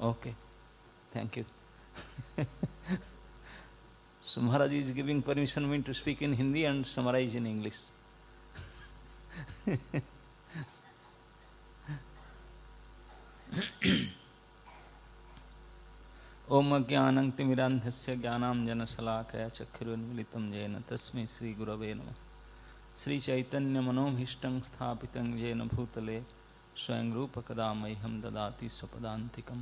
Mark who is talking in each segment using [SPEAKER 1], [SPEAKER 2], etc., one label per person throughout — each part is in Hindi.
[SPEAKER 1] Okay, thank you. So Maharaj is giving permission me to speak in Hindi and summarize in English. ओम अज्ञानं तिमिरान्धस्य ज्ञानाञ्जनशलाकया चक्षुरुन्मीलितं येन तस्मै श्रीगुरवे नमः। श्रीचैतन्यमनोभीष्टं स्थापितं येन भूतले स्वयं रूपकदा मह्यं ददाति स्वपदान्तिकं।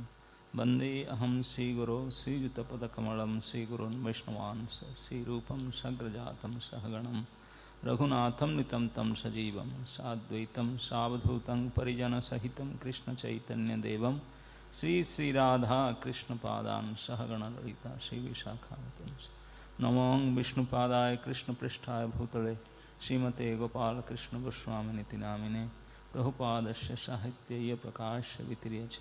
[SPEAKER 1] वन्दे अहं श्रीगुरो श्रीयुतपदकमलं श्रीगुरोन् वैष्णवांश श्रीरूपं सग्रजातं सहगणं रघुनाथं नितं तं सजीवं साद्वैतं सावधूतं परिजनसहितं कृष्णचैतन्यदेवं श्री श्री राधा कृष्ण पादान सहगण ललिता श्री विशाखावतम। नमो विष्णुपादाय कृष्ण पृष्ठाय भूतले श्रीमते गोपाल कृष्ण गोस्वामिनिति नामिने प्रभुपादस्य साहित्य प्रकाश्य वितिर्यच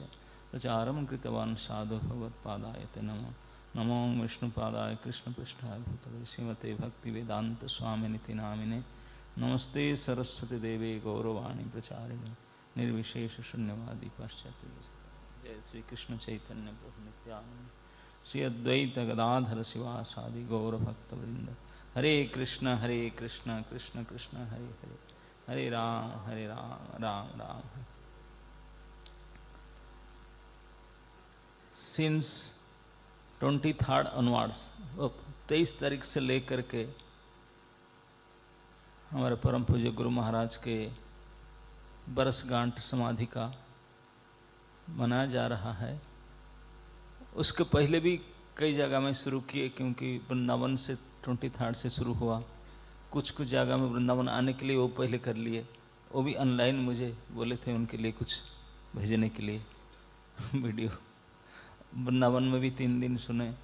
[SPEAKER 1] प्रचारं कृतवान् साधु भगवत्पादाय ते नमः। नमो विष्णुपादाय कृष्ण पृष्ठाय भूतले श्रीमते भक्ति वेदांत स्वामिनिति नामिने नमस्ते सरस्वती देवे गौरवाणी प्रचारिणे निर्विशेष शून्यवादी पाश्चात्य। जय श्री कृष्ण चैतन्य प्रभु नित्यानंद श्री अद्वैत गदाधर शिवासादि गौर भक्त वृंद। Hare Krishna Krishna Krishna Hare Hare, Hare Rama Rama Rama Hare. Since 23rd onwards, 23 तारीख से लेकर के हमारे परम पूज्य गुरु महाराज के बरसगांठ समाधि का मनाया जा रहा है। उसके पहले भी कई जगह में शुरू किए, क्योंकि वृंदावन से 23rd से शुरू हुआ। कुछ जगह में वृंदावन आने के लिए वो पहले कर लिए, वो भी ऑनलाइन मुझे बोले थे उनके लिए कुछ भेजने के लिए वीडियो। वृंदावन में भी 3 दिन सुने,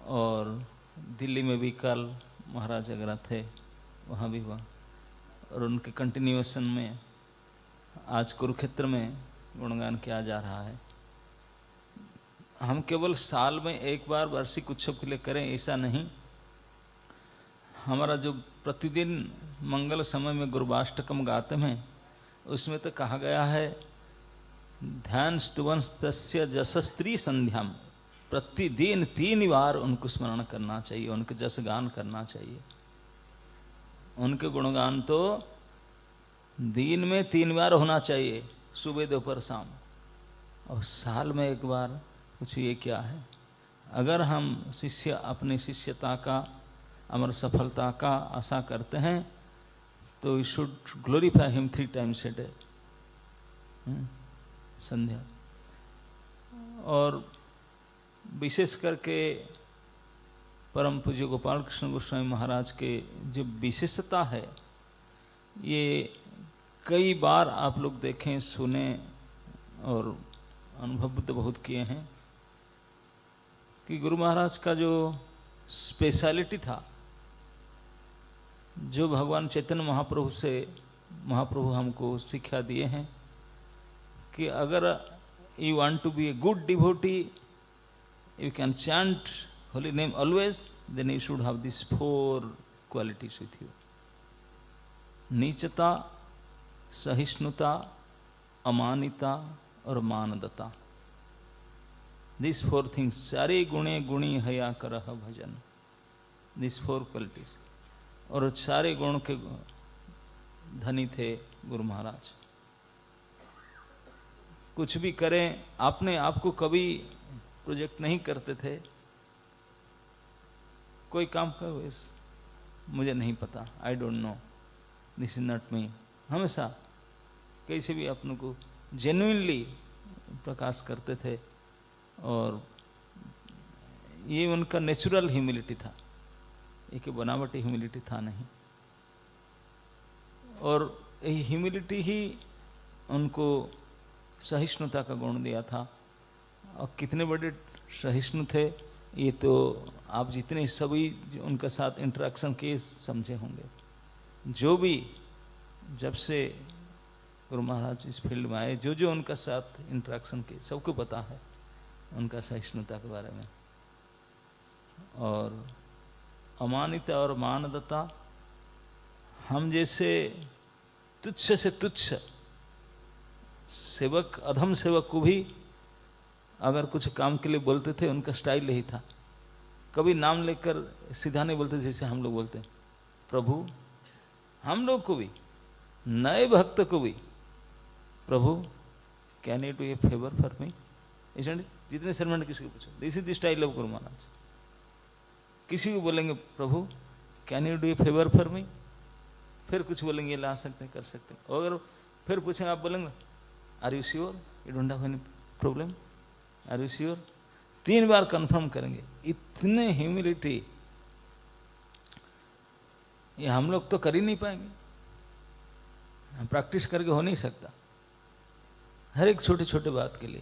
[SPEAKER 1] और दिल्ली में भी कल महाराज अगरा थे, वहाँ भी हुआ। और उनके कंटिन्यूएशन में आज कुरुक्षेत्र में गुणगान किया जा रहा है। हम केवल साल में एक बार वार्षिक उत्सव के लिए करें ऐसा नहीं। हमारा जो प्रतिदिन मंगल समय में गुरुवाष्टकम गाते हैं, उसमें तो कहा गया है ध्यान स्तुवंस तस्य जस स्त्री संध्याम। प्रतिदिन 3 बार उनको स्मरण करना चाहिए, उनके जस गान करना चाहिए। उनके गुणगान तो दिन में 3 बार होना चाहिए, सुबह दोपहर शाम। और साल में एक बार कुछ ये क्या है। अगर हम शिष्य अपनी शिष्यता का, अमर सफलता का आशा करते हैं, तो we should glorify him 3 times a day, संध्या। और विशेष करके परम पूज्य गोपाल कृष्ण गोस्वामी महाराज के जो विशेषता है, ये कई बार आप लोग देखें, सुने और अनुभव तो बहुत किए हैं कि गुरु महाराज का जो स्पेशलिटी था, जो भगवान चैतन्य महाप्रभु हमको शिक्षा दिए हैं कि अगर you want to be a good devotee, you can chant holy name always, then you should have this 4 qualities with you. नीचता, सहिष्णुता, अमानिता और मानदता। This 4 things. सारे गुणे गुणी हया करह भजन, दिस 4 क्वालिटीज। और सारे गुण के धनी थे गुरु महाराज। कुछ भी करें, आपने आपको कभी प्रोजेक्ट नहीं करते थे। कोई काम करो, मुझे नहीं पता, I don't know, this is not me. हमेशा कैसे भी अपने को जेन्युइनली प्रकाश करते थे। और ये उनका नेचुरल ह्यूमिलिटी था, एक बनावटी ह्यूमिलिटी था नहीं। और यही ह्यूमिलिटी ही उनको सहिष्णुता का गुण दिया था। और कितने बड़े सहिष्णु थे, ये तो आप जितने सभी उनके साथ इंटरेक्शन किए समझे होंगे। जो भी जब से गुरु महाराज इस फील्ड में आए, जो जो उनका साथ इंटरेक्शन किए, सबको पता है उनका सहिष्णुता के बारे में। और अमानिता और मानदता, हम जैसे तुच्छ से तुच्छ सेवक, अधम सेवक को भी अगर कुछ काम के लिए बोलते थे उनका स्टाइल यही था, कभी नाम लेकर सीधा नहीं बोलते जैसे हम लोग बोलते हैं। प्रभु, हम लोग को भी, नए भक्त को भी, प्रभु can you do a favour for me, जितने सरमेंट किसी को पूछो, this is the style of Guru Maharaj. किसी को बोलेंगे प्रभु can you do a favour for me, फिर कुछ बोलेंगे ला सकते हैं, कर सकते हैं। अगर फिर पूछेंगे, आप बोलेंगे are you sure, you don't have any problem, are you sure, 3 बार कंफर्म करेंगे। इतने ह्यूमिलिटी ये हम लोग तो कर ही नहीं पाएंगे, प्रैक्टिस करके हो नहीं सकता। हर एक छोटे छोटे बात के लिए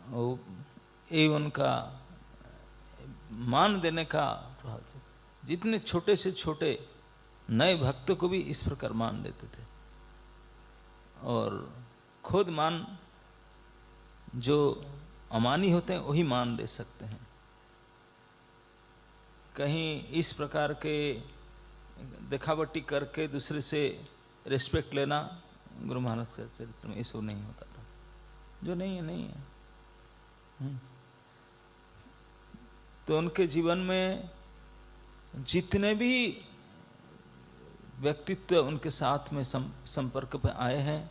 [SPEAKER 1] वो उनका मान देने का, जितने छोटे से छोटे नए भक्तों को भी इस प्रकार मान देते थे। और खुद मान जो अमानी होते हैं वही मान दे सकते हैं। कहीं इस प्रकार के दिखावटी करके दूसरे से रिस्पेक्ट लेना गुरु महाराज के चरित्र में इसको नहीं होता था। जो नहीं है नहीं है। तो उनके जीवन में जितने भी व्यक्तित्व उनके साथ में संपर्क में आए हैं,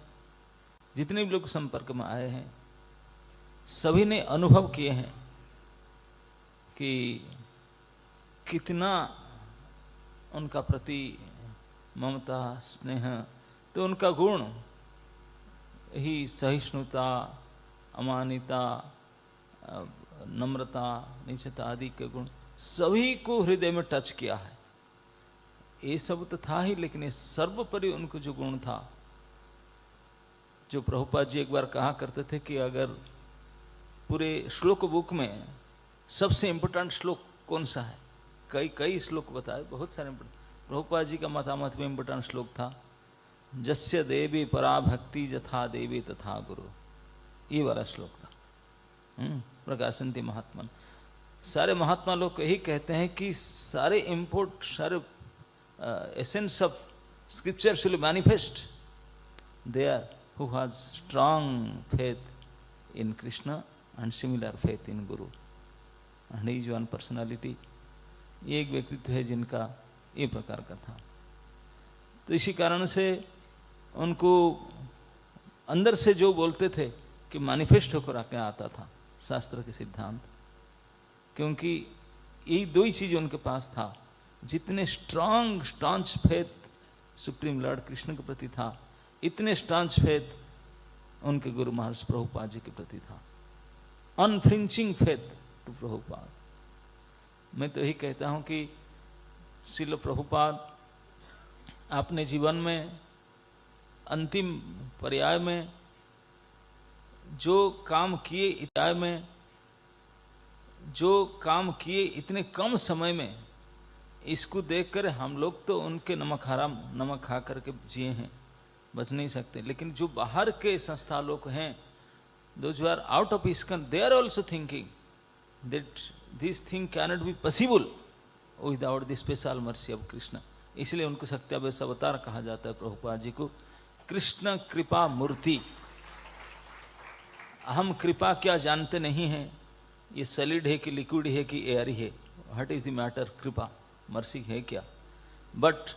[SPEAKER 1] जितने भी लोग संपर्क में आए हैं, सभी ने अनुभव किए हैं कि कितना उनका प्रति ममता, स्नेह। तो उनका गुण ही सहिष्णुता, अमानिता, नम्रता, निश्चयता आदि के गुण सभी को हृदय में टच किया है। ये सब तो था ही, लेकिन ये सर्वोपरि उनको जो गुण था, जो प्रभुपाद जी एक बार कहा करते थे कि अगर पूरे श्लोक बुक में सबसे इंपोर्टेंट श्लोक कौन सा है, कई श्लोक बताए, बहुत सारे। प्रभुपाद जी का मतामत में इंपोर्टेंट श्लोक था, जस्य देवी परा भक्ति जथा देवी तथा गुरु, ये वाला श्लोक था। प्रकाशंति महात्मा, सारे महात्मा लोग यही कहते हैं कि सारे इंपोर्ट, सारे essence of scripture should manifest there who has strong faith in Krishna and similar faith in guru and is one personality. ये एक व्यक्तित्व है जिनका ये प्रकार का था। तो इसी कारण से उनको अंदर से जो बोलते थे कि मैनिफेस्ट होकर आके आता था शास्त्र के सिद्धांत, क्योंकि यही 2 ही चीज उनके पास था। जितने strong staunch faith supreme lord Krishna के प्रति था, इतने स्टांच फेथ उनके गुरु महाराज प्रभुपाद जी के प्रति था। Unflinching faith to Prabhupada. मैं तो यही कहता हूं कि श्रील प्रभुपाद अपने जीवन में अंतिम पर्याय में जो काम किए, इत्याय में जो काम किए इतने कम समय में, इसको देखकर हम लोग तो उनके नमक खा करके जिए हैं, बच नहीं सकते। लेकिन जो बाहर के संस्था लोग हैं, those who are out of ISKCON, they are also thinking that this thing cannot be possible without the special mercy of Krishna। इसलिए उनको सत्यावेश अवतार कहा जाता है प्रभुपाद जी को, कृष्ण कृपा मूर्ति। हम कृपा क्या जानते नहीं हैं, ये सॉलिड है कि लिक्विड है कि एयर है, व्हाट इज द मैटर, कृपा मर्सी है क्या। But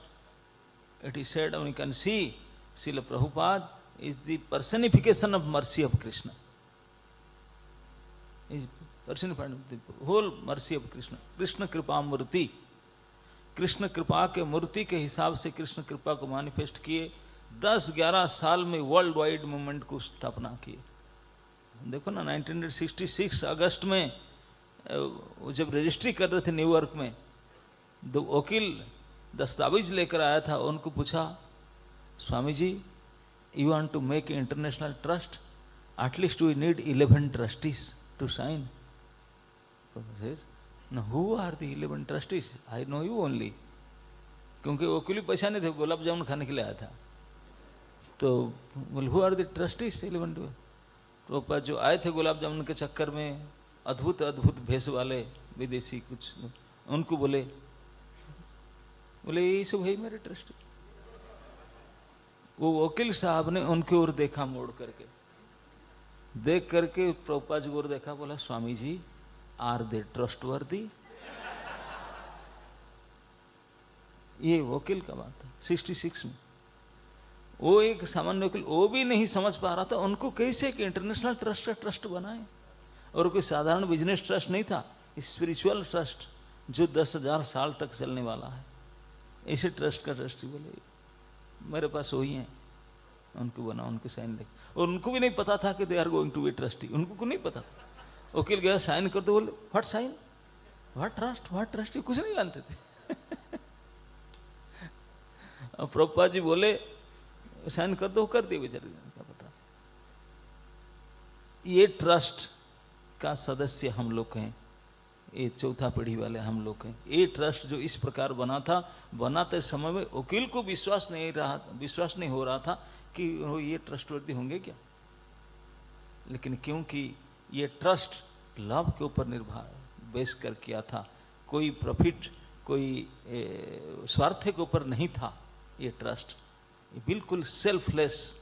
[SPEAKER 1] it is said, we can see Srila Prabhupada is the personification of mercy of Krishna, is personified the whole mercy of Krishna. Krishna कृपा मूर्ति, कृष्ण कृपा के मूर्ति के हिसाब से कृष्ण कृपा को मैनिफेस्ट किए। 10-11 साल में वर्ल्ड वाइड मूवमेंट को स्थापना किए। देखो ना, 1966 अगस्त में जब रजिस्ट्री कर रहे थे न्यूयॉर्क में, दो वकील दस्तावेज लेकर आया था, उनको पूछा, Swami ji you want to make international trust, at least we need 11 trustees to sign. Who are the 11 trustees, I know you only. क्योंकि वकील पैसा नहीं थे, गुलाब जामुन खाने के लिए आया था। तो बोले who are the trustees 11। Prabhupada जो आए थे गुलाब जामुन के चक्कर में, अद्भुत अद्भुत भेष वाले विदेशी कुछ, उनको बोले ये सब है मेरे ट्रस्टी। वो वकील साहब ने उनकी ओर देखा मोड़ करके, देख करके प्रभुपाद जी को देखा, बोला Swami ji are they trustworthy? ये वकील का बात है 66 में। वो एक सामान्य वकील, वो भी नहीं समझ पा रहा था उनको कैसे कि इंटरनेशनल ट्रस्ट का ट्रस्ट बनाए, और कोई साधारण बिजनेस ट्रस्ट नहीं था, स्पिरिचुअल ट्रस्ट जो 10,000 साल तक चलने वाला है, ऐसे ट्रस्ट का ट्रस्टी। बोले मेरे पास वही है, उनको बना, उनके साइन लगे, और उनको भी नहीं पता था कि they are going to be trustee, उनको नहीं पता था। वकील गया साइन कर दो, बोले what sign, what trust, what trustee, कुछ नहीं जानते थे। अब प्रभुपाद जी बोले साइन कर दो, कर दिए बेचारे, क्या पता। ये ट्रस्ट का सदस्य हम लोग हैं, ये चौथा पीढ़ी वाले हम लोग हैं। ये ट्रस्ट जो इस प्रकार बना था, बनाते समय में वकील को विश्वास नहीं हो रहा था कि ये ट्रस्टवर्दी होंगे क्या, लेकिन क्योंकि ये ट्रस्ट लव के ऊपर निर्भर बेस कर किया था, कोई प्रॉफिट, कोई स्वार्थ के ऊपर नहीं था, ये ट्रस्ट बिल्कुल सेल्फलेस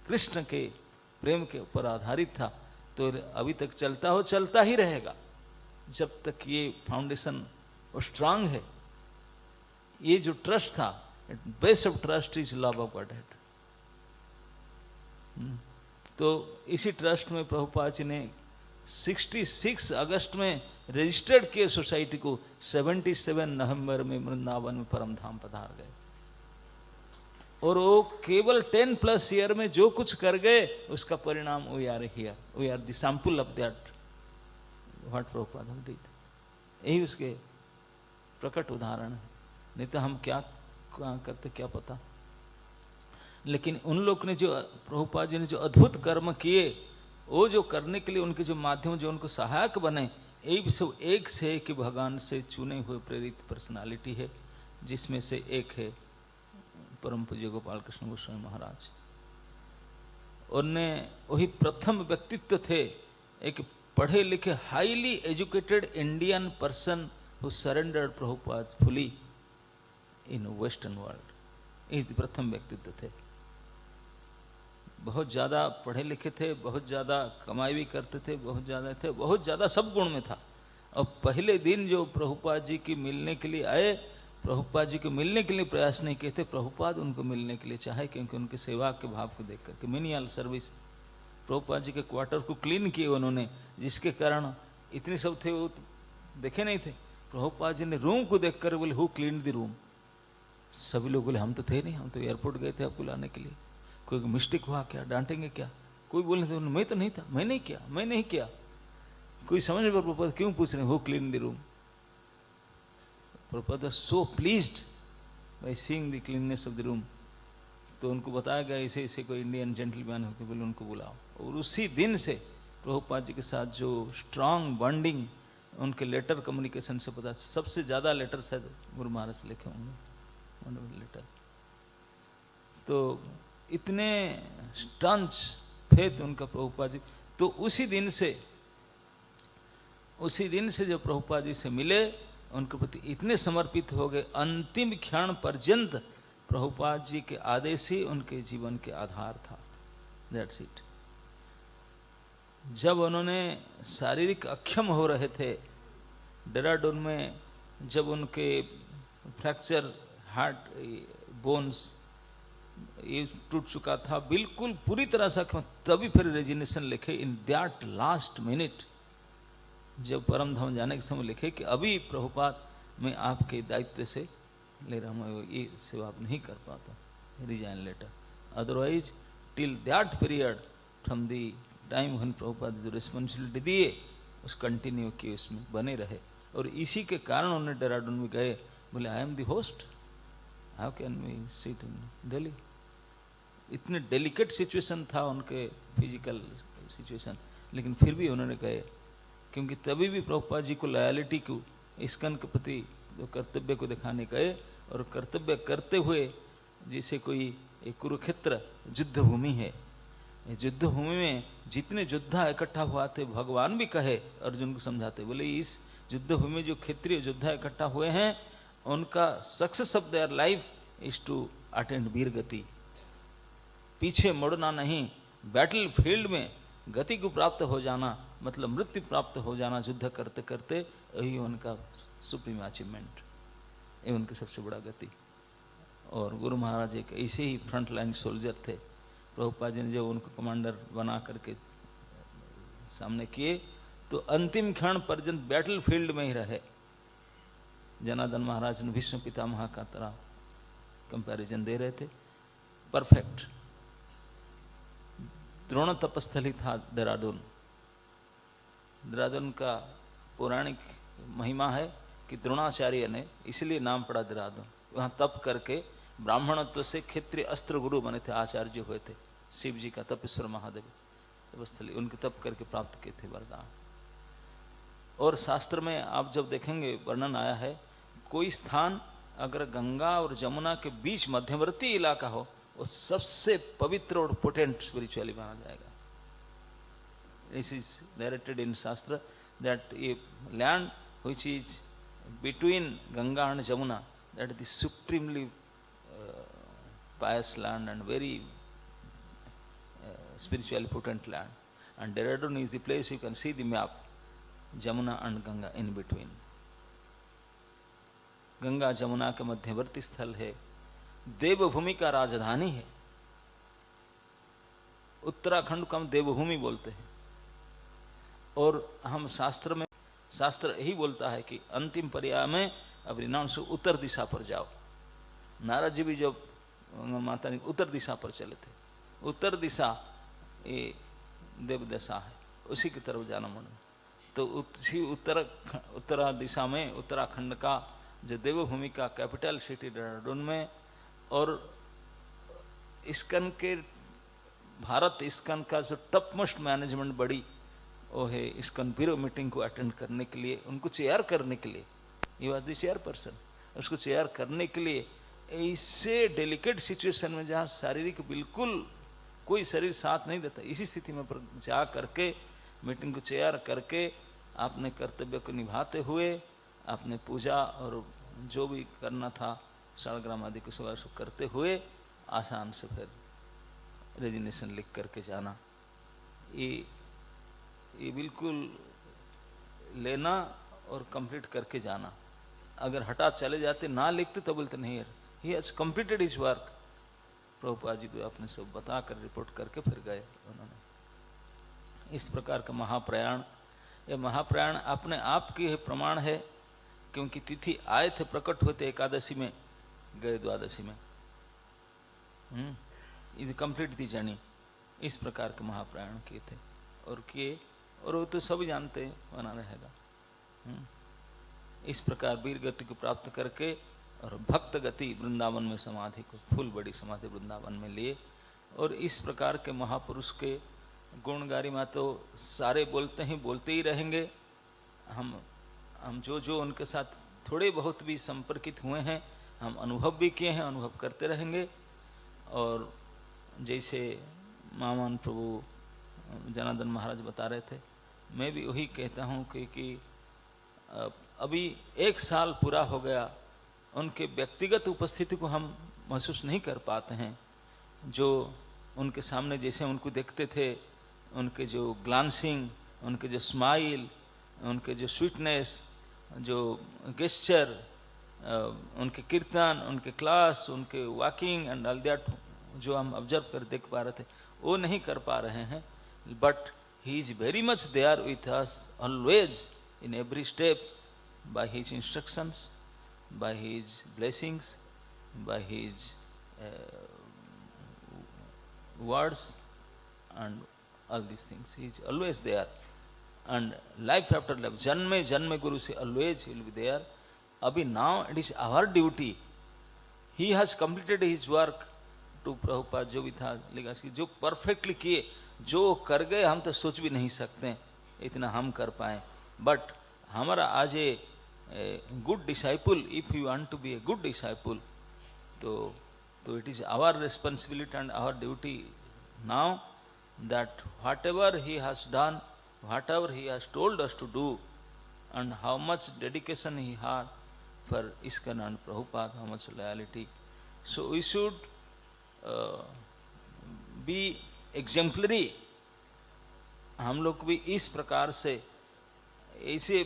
[SPEAKER 1] कृष्ण के प्रेम के ऊपर आधारित था। तो अभी तक चलता हो, चलता ही रहेगा जब तक ये फाउंडेशन स्ट्रांग है। ये जो ट्रस्ट था, base of trust is love of godhead. तो इसी ट्रस्ट में प्रभुपाद जी ने 66 अगस्त में रजिस्टर्ड किए सोसाइटी को, 77 नवंबर में वृंदावन में परम धाम पधार गए। और वो केवल 10+ ईयर में जो कुछ कर गए उसका परिणाम we are here, we are the sample of that what Prabhupada did. यही उसके प्रकट उदाहरण है, नहीं तो हम क्या करते क्या पता। लेकिन उन लोग ने जो, प्रभुपाद जी ने जो अद्भुत कर्म किए, वो जो करने के लिए उनके जो माध्यम, जो उनको सहायक बने, यही सब एक से एक भगवान से चुने हुए प्रेरित पर्सनालिटी है, जिसमें से एक है परम पूज्य गोपाल कृष्ण गोस्वामी महाराज। उनने वही प्रथम व्यक्तित्व थे, एक पढ़े लिखे highly educated Indian person who surrendered Prabhupada fully in western world. इस प्रथम व्यक्तित्व थे, बहुत ज्यादा पढ़े लिखे थे, बहुत ज्यादा कमाई भी करते थे, बहुत ज्यादा थे, बहुत ज्यादा सब गुण में था। और पहले दिन जो प्रभुपाद जी की मिलने के लिए आए, प्रभुपाद जी को मिलने के लिए प्रयास नहीं किए थे, प्रभुपाद उनको मिलने के लिए चाहे, क्योंकि उनके सेवा के भाव को देख करके मिनियल सर्विस। प्रभुपाद जी के क्वार्टर को क्लीन किए उन्होंने, जिसके कारण इतने सब थे वो देखे नहीं थे। प्रभुपाद जी ने रूम को देख कर बोले हु क्लीन द रूम। सभी लोग बोले हम तो थे नहीं, हम तो एयरपोर्ट गए थे आपको लाने के लिए, कोई मिस्टेक हुआ क्या, डांटेंगे क्या। कोई बोलने थे मैं तो नहीं था, मैं नहीं किया, मैं नहीं किया। कोई समझ पर प्रभुपाद क्यों पूछ रहे who clean the room. Prabhupada was so pleased by seeing the cleanness of the room. तो उनको बताया गया ऐसे ऐसे कोई इंडियन जेंटलमैन होकर, बोले उनको बुलाओ। और उसी दिन से प्रभुपाद जी के साथ जो स्ट्रांग बॉन्डिंग, उनके लेटर कम्युनिकेशन से पता, सबसे ज्यादा लेटर शायद गुरु महाराज से लिखे होंगे लेटर। तो इतने स्टंच फेथ उनका प्रभुपाद जी। तो उसी दिन से जो प्रभुपाद जी से मिले, उनके प्रति इतने समर्पित हो गए, अंतिम क्षण पर्यंत प्रभुपाद जी के आदेश ही उनके जीवन के आधार था। That's it. जब उन्होंने शारीरिक अक्षम हो रहे थे देहरादून में, जब उनके फ्रैक्चर हार्ट बोन्स ये टूट चुका था बिल्कुल पूरी तरह से, तभी फिर रेजिग्नेशन लिखे इन दैट लास्ट मिनट, जब परम धाम जाने के समय लिखे कि अभी प्रभुपाद मैं आपके दायित्व से ले रहा हूँ, ये सेवा आप नहीं कर पाता, resign letter. Otherwise till that period from the time when Prabhupada जो रिस्पॉन्सिबिलिटी दिए उस कंटिन्यू किए, उसमें बने रहे। और इसी के कारण उन्होंने देहरादून में गए, बोले I am the host, how can we sit in Delhi. इतने डेलिकेट सिचुएशन था उनके फिजिकल सिचुएशन, लेकिन फिर भी उन्होंने गए, क्योंकि तभी भी प्रभुपाद जी को लॉयलिटी को, इस्कन के प्रति जो कर्तव्य को दिखाने गए। और कर्तव्य करते हुए जैसे कोई एक कुरुक्षेत्र युद्ध भूमि है, युद्ध भूमि में जितने योद्धा इकट्ठा हुआ थे, भगवान भी कहे अर्जुन को समझाते, बोले इस युद्ध भूमि में जो क्षेत्रीय योद्धा इकट्ठा हुए हैं, उनका success of their life is to attend वीर गति, पीछे मुड़ना नहीं, बैटल फील्ड में गति को प्राप्त हो जाना मतलब मृत्यु प्राप्त हो जाना युद्ध करते करते, यही उनका सुप्रीम अचीवमेंट, ये उनकी सबसे बड़ा गति। और गुरु महाराज एक ऐसे ही फ्रंट लाइन सोल्जर थे। प्रभुपाद जी ने जब उनको कमांडर बना करके सामने किए तो अंतिम क्षण पर्यंत बैटल फील्ड में ही रहे। जनार्दन महाराज ने भीष्म पितामह का तरह कंपैरिजन दे रहे थे, परफेक्ट। द्रोण तपस्थली था देहरादून। देहरादून का पौराणिक महिमा है कि द्रोणाचार्य ने इसलिए नाम पड़ा देहरादून, वहाँ तप करके ब्राह्मणत्व से क्षत्रिय अस्त्र गुरु बने थे, आचार्य हुए थे। शिव जी का तपेश्वर महादेव तपस्थली, उनके तप करके प्राप्त किए थे वरदान। और शास्त्र में आप जब देखेंगे वर्णन आया है, कोई स्थान अगर गंगा और जमुना के बीच मध्यवर्ती इलाका हो, वो सबसे पवित्र और पोटेंट स्पिरिचुअली माना जाएगा। दिस इज नरेटेड इन शास्त्र that a land which is between Ganga and Jamuna, that is the supremely pious land and very spiritually potent land. And Dehradun is the place you can see the map, Jamuna and Ganga in between. Ganga Jamuna के मध्यवर्ती स्थल है, देवभूमि का राजधानी है। उत्तराखंड को हम देवभूमि बोलते हैं। और हम शास्त्र में, शास्त्र यही बोलता है कि अंतिम पर्याय में अब रिनाउंस से उत्तर दिशा पर जाओ। नारद जी भी जब माता जी उत्तर दिशा पर चले थे, उत्तर दिशा ये देव दशा है, उसी की तरफ जाना मन। तो उसी उत्तरा दिशा में उत्तराखंड का जो देवभूमि का कैपिटल सिटी देहरादून में, और इस्कन के भारत इस्कन का जो टॉप मोस्ट मैनेजमेंट बड़ी वो है इस्कन ब्यूरो मीटिंग को अटेंड करने के लिए, उनको चेयर करने के लिए, ये वाज द चेयरपर्सन, उसको चेयर करने के लिए ऐसे डेलिकेट सिचुएशन में जहाँ शारीरिक बिल्कुल कोई शरीर साथ नहीं देता, इसी स्थिति में पर जा करके मीटिंग को चेयर करके आपने कर्तव्य को निभाते हुए, आपने पूजा और जो भी करना था शालग्राम आदि को सब करते हुए आसान से फिर रेजिग्नेशन लिख करके जाना, ये बिल्कुल लेना और कंप्लीट करके जाना। अगर हठात चले जाते ना लिखते तो बोलते नहीं यार, he has completed his work. Prabhupada ji को आपने सब बताकर रिपोर्ट करके फिर गए उन्होंने। इस प्रकार का महाप्रयाण, यह महाप्रयाण अपने आप की है प्रमाण है, क्योंकि तिथि आए थे, प्रकट होते एकादशी में, गए द्वादशी में। Is complete the journey. इस प्रकार के महाप्रयाण किए थे और किए, और वो तो सब जानते हैं, बना रहेगा। इस प्रकार वीर गति को प्राप्त करके और भक्त गति वृंदावन में समाधि को, फुल बड़ी समाधि वृंदावन में लिए। और इस प्रकार के महापुरुष के गुण गारिमा तो सारे बोलते ही रहेंगे। हम जो उनके साथ थोड़े बहुत भी संपर्कित हुए हैं, हम अनुभव भी किए हैं, अनुभव करते रहेंगे। और जैसे महामान प्रभु जनार्दन महाराज बता रहे थे, मैं भी वही कहता हूँ कि अभी 1 साल पूरा हो गया, उनके व्यक्तिगत उपस्थिति को हम महसूस नहीं कर पाते हैं। जो उनके सामने जैसे उनको देखते थे, उनके जो ग्लांसिंग, उनके जो स्माइल, उनके जो स्वीटनेस, जो गेस्चर, उनके कीर्तन, उनके क्लास, उनके वॉकिंग एंड ऑल दैट, जो हम ऑब्जर्व कर देख पा रहे थे, वो नहीं कर पा रहे हैं। But he is very much there with us always in every step, by his instructions, by his blessings, by his words and all these things. He is always there, and life after life, janme janme guru se always he will be there. Abhi now it is our duty. He has completed his work to Prabhupada, जो भी था legacy, जो perfectly किए, जो कर गए हम तो सोच भी नहीं सकते इतना हम कर पाए। बट हमारा आज good disciple, if you want to be a good disciple, so it is our responsibility and our duty now that whatever he has done, whatever he has told us to do, and how much dedication he had for ISKCON and Prabhupada, how much loyalty. So we should be exemplary हम लोग भी इस प्रकार से ऐसे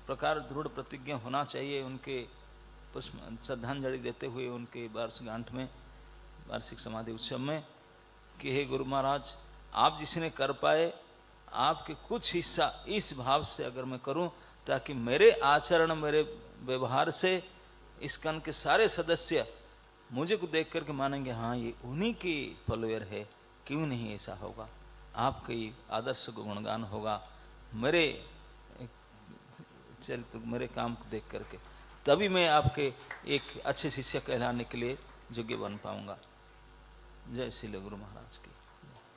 [SPEAKER 1] प्रकार दृढ़ प्रतिज्ञा होना चाहिए उनके पुष्प श्रद्धांजलि देते हुए उनके वर्षगांठ में, वार्षिक समाधि उत्सव में, कि हे गुरु महाराज, आप जिसने कर पाए आपके कुछ हिस्सा इस भाव से अगर मैं करूं, ताकि मेरे आचरण मेरे व्यवहार से इस्कॉन के सारे सदस्य मुझे को देख करके मानेंगे हाँ ये उन्हीं की फॉलोअर है, क्यों नहीं ऐसा होगा, आपके आदर्श को गुणगान होगा मेरे चरित्र मेरे काम को देख करके, तभी मैं आपके एक अच्छे शिष्य कहलाने के लिए योग्य बन पाऊंगा। जय श्री गुरु महाराज की।